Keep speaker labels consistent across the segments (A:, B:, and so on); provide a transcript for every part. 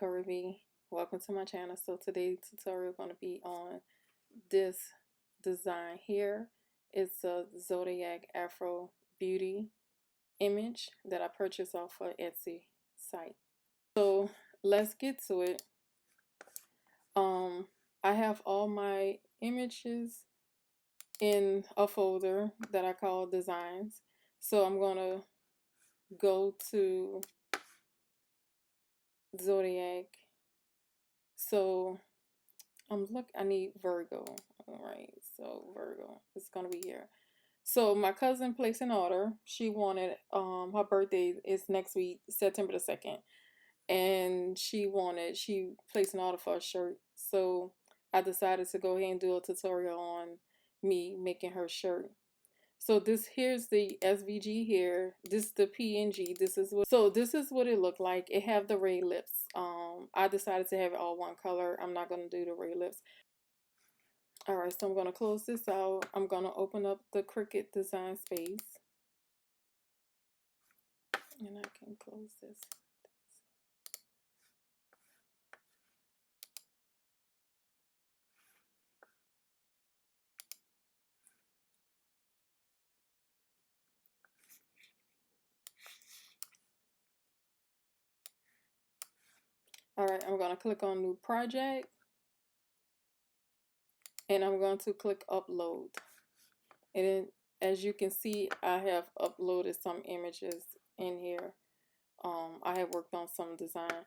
A: Curvy. Welcome to my channel. So today's tutorial is going to be on this design here. It's a Zodiac Afro Beauty image that I purchased off of Etsy site. So let's get to it. I have all my images in a folder that I call designs. So I'm going to go to Zodiac. So I need Virgo. All right, so Virgo, it's gonna be here. So my cousin placed an order. She wanted, her birthday is next week, September the 2nd. And she placed an order for a shirt. So I decided to go ahead and do a tutorial on me making her shirt. So here's the SVG here. This is the PNG. This is what it looked like. It have the red lips. I decided to have it all one color. I'm not gonna do the red lips. All right, so I'm gonna close this out. I'm gonna open up the Cricut Design Space, and I can close this. All right, I'm gonna click on New Project, and I'm going to click Upload. And then, as you can see, I have uploaded some images in here. I have worked on some design.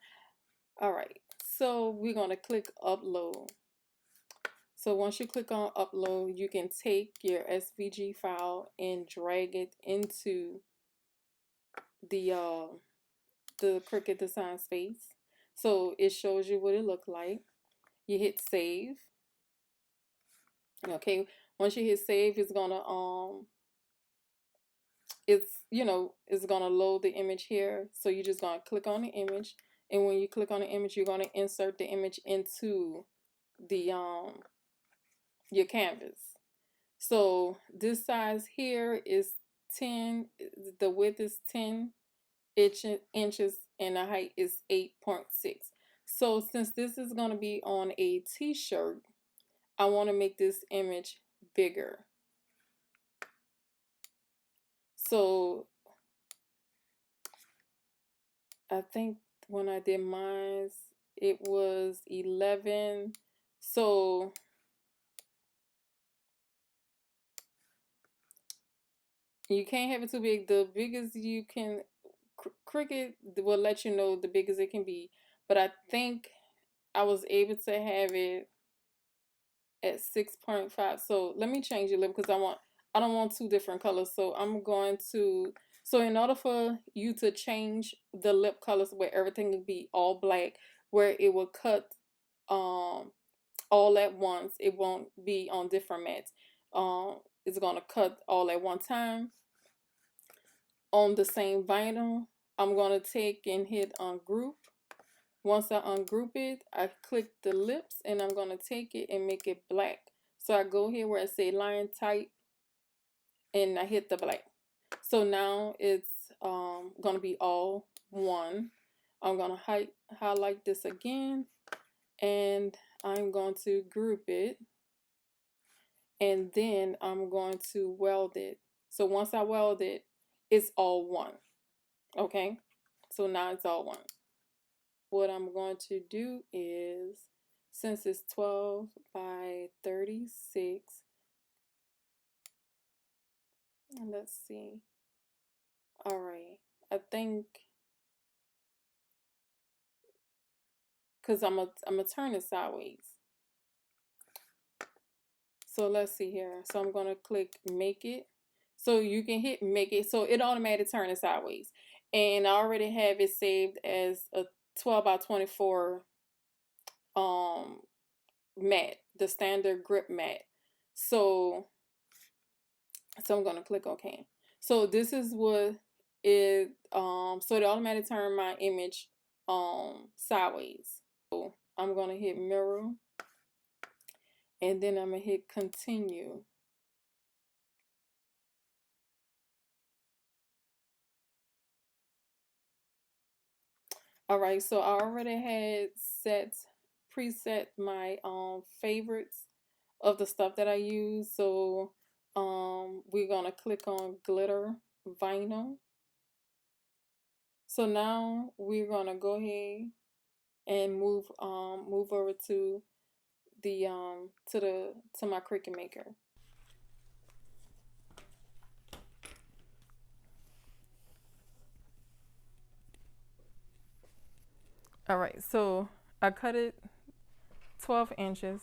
A: All right, so we're gonna click Upload. So once you click on Upload, you can take your SVG file and drag it into the Cricut Design Space. So it shows you what it looked like. You hit Save. Okay, once you hit Save, it's gonna it's gonna load the image here. So you're just gonna click on the image, and when you click on the image, you're gonna insert the image into the your canvas. So this size here is 10, the width is 10 inches, and the height is 8.6. So since this is going to be on a t-shirt, I want to make this image bigger. So I think when I did mine, it was 11. So you can't have it too big. The biggest you can, Cricut will let you know the biggest it can be. But I think I was able to have it at 6.5. So let me change it a little because I don't want two different colors. So I'm going to, so in order for you to change the lip colors where everything will be all black, where it will cut all at once, it won't be on different mats. It's gonna cut all at one time on the same vinyl. I'm gonna take and hit ungroup. Once I ungroup it, I click the lips, and I'm going to take it and make it black. So I go here where I say line type, and I hit the black. So now it's going to be all one. I'm going to highlight this again, and I'm going to group it, and then I'm going to weld it. So once I weld it, it's all one. Okay, so now it's all one. What I'm going to do is, since it's 12 by 36, let's see. All right, I think, because I'm gonna turn it sideways. So let's see here. So I'm gonna click Make It. So you can hit Make It. So it automatically turns it sideways. And I already have it saved as a 12 by 24 mat, the standard grip mat. So I'm gonna click OK. So this is what it so it automatically turned my image sideways. So I'm gonna hit mirror, and then I'm gonna hit continue. All right, so I already had preset my favorites of the stuff that I use. So we're gonna click on glitter vinyl. So now we're gonna go ahead and move over to the to my Cricut maker. All right, so I cut it 12 inches.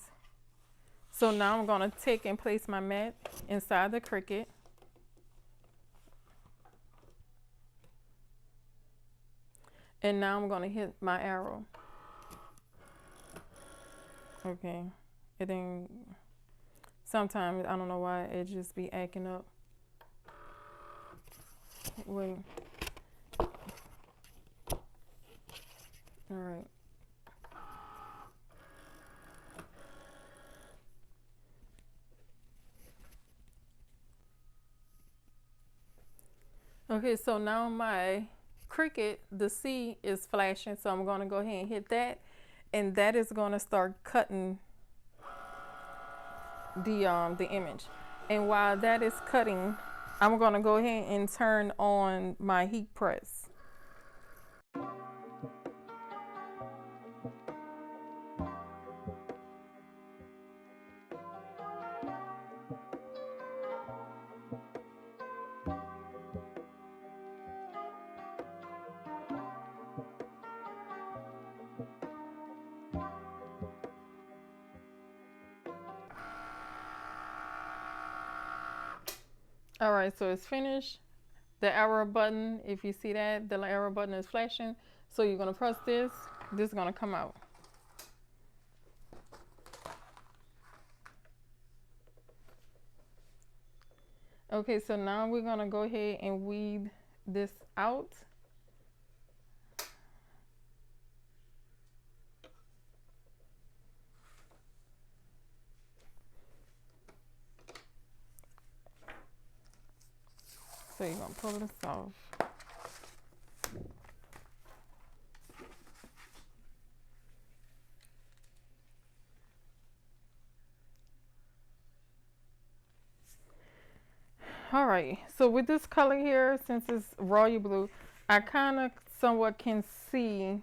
A: So now I'm gonna take and place my mat inside the Cricut. And now I'm gonna hit my arrow. Okay, it didn't, sometimes I don't know why it just be acting up. Wait. All right. Okay, so now my Cricut, the C is flashing, so I'm gonna go ahead and hit that, and that is gonna start cutting the image. And while that is cutting, I'm gonna go ahead and turn on my heat press. All right, so it's finished. The arrow button, if you see that, the arrow button is flashing. So you're gonna press this, this is gonna come out. Okay, so now we're gonna go ahead and weed this out. So you're gonna pull this off. All right, so with this color here, since it's royal blue, I kind of somewhat can see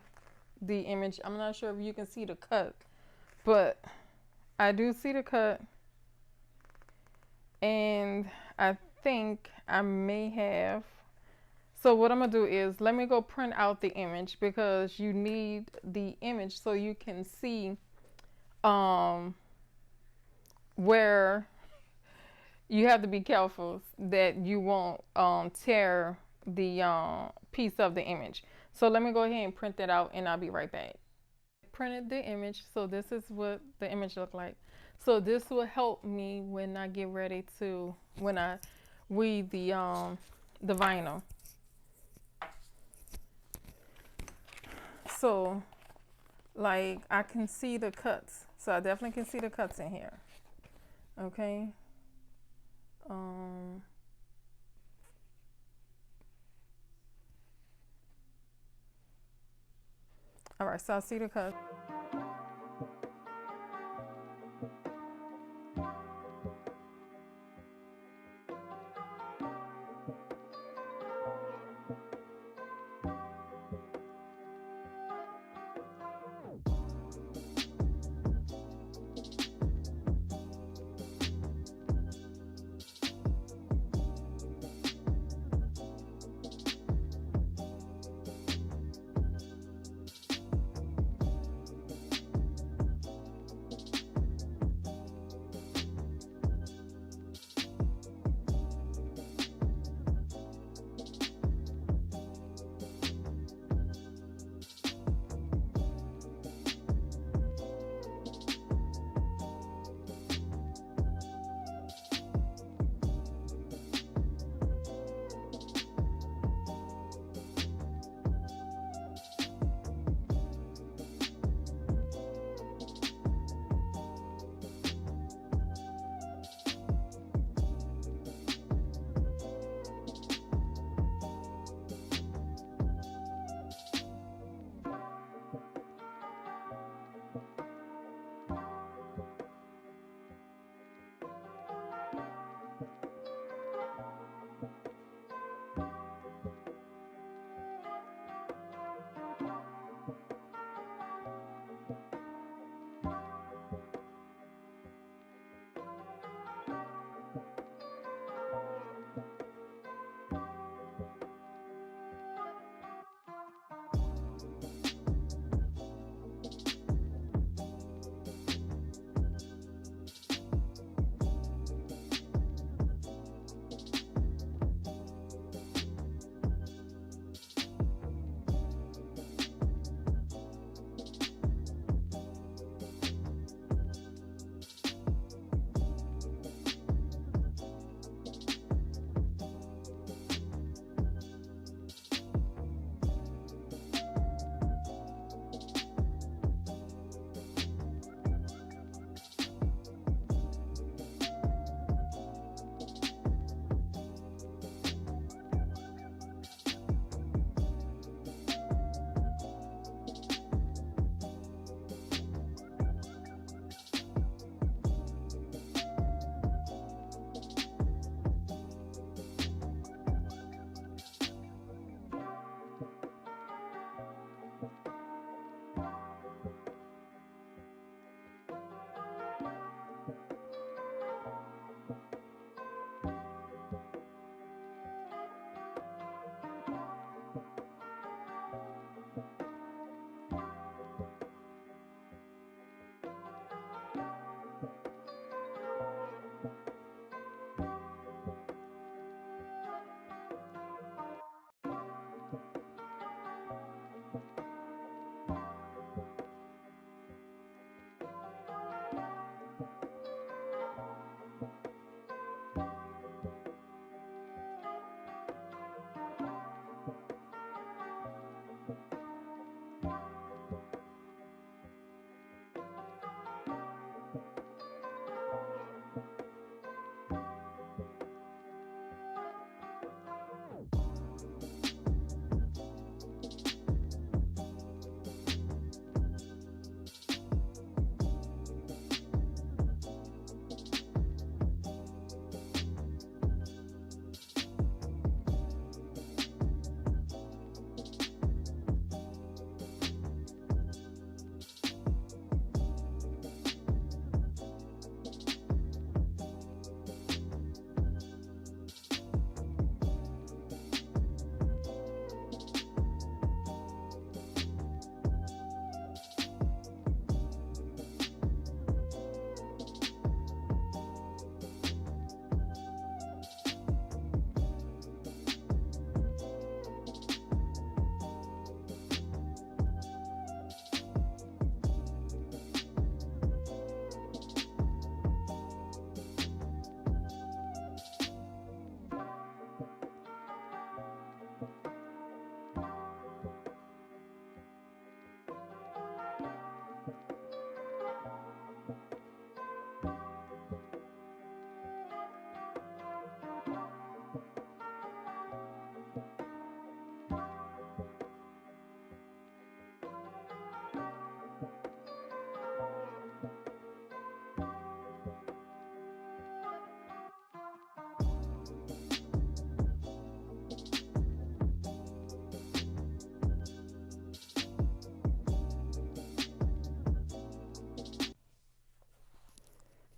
A: the image. I'm not sure if you can see the cut, but I do see the cut, and I think I may have. So what I'm gonna do is let me go print out the image, because you need the image so you can see where you have to be careful that you won't tear the piece of the image. So let me go ahead and print that out, and I'll be right back. Printed the image, so this is what the image looked like. So this will help me when I get ready to, when I weed the vinyl. So like I can see the cuts, so I definitely can see the cuts in here. Okay. All right, so I see the cut.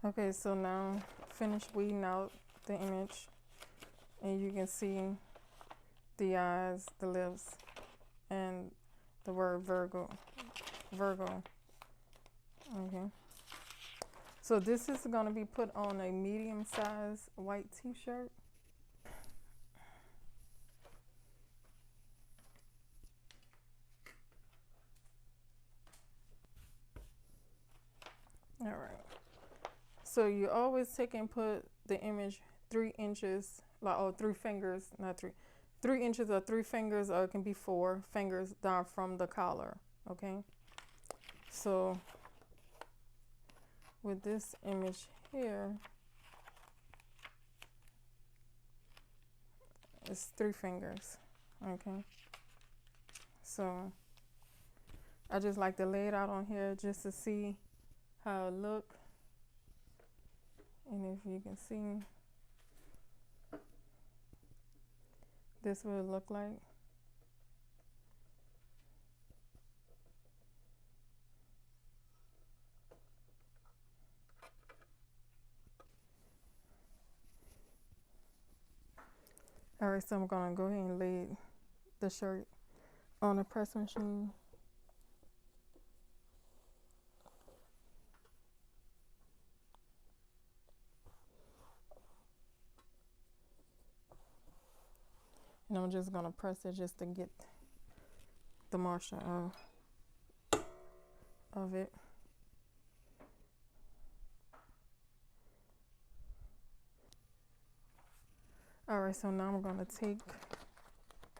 A: Okay, so now finish weeding out the image, and you can see the eyes, the lips, and the word Virgo. Okay. So this is going to be put on a medium size white t-shirt. All right. So you always take and put the image 3 inches, like, oh, 3 fingers, not 3 inches or 3 fingers, or it can be 4 fingers down from the collar. Okay. So with this image here, it's 3 fingers. Okay. So I just like to lay it out on here just to see how it look. And if you can see, this would look like. All right, so I'm gonna go ahead and lay the shirt on a press machine. And I'm just gonna press it just to get the moisture of it. All right, so now I'm gonna take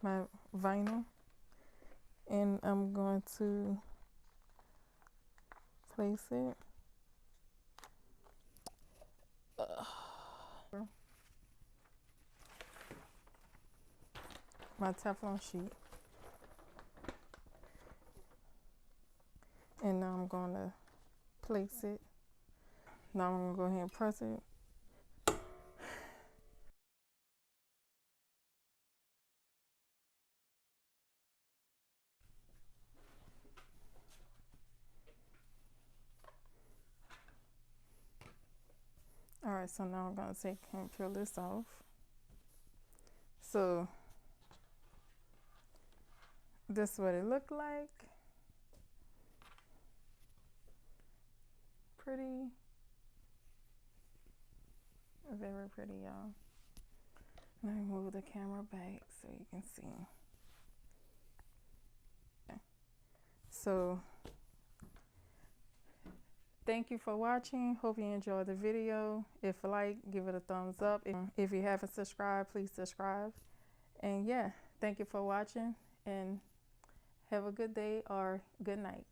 A: my vinyl and I'm going to place it. My Teflon sheet. And now I'm gonna place it. Now I'm gonna go ahead and press it. All right, so now I'm gonna take and peel this off. So this is what it looked like. Pretty, very pretty, y'all. Let me move the camera back so you can see. Okay. So thank you for watching. Hope you enjoyed the video. If you like, give it a thumbs up. If you haven't subscribed, please subscribe. And yeah, thank you for watching and have a good day or good night.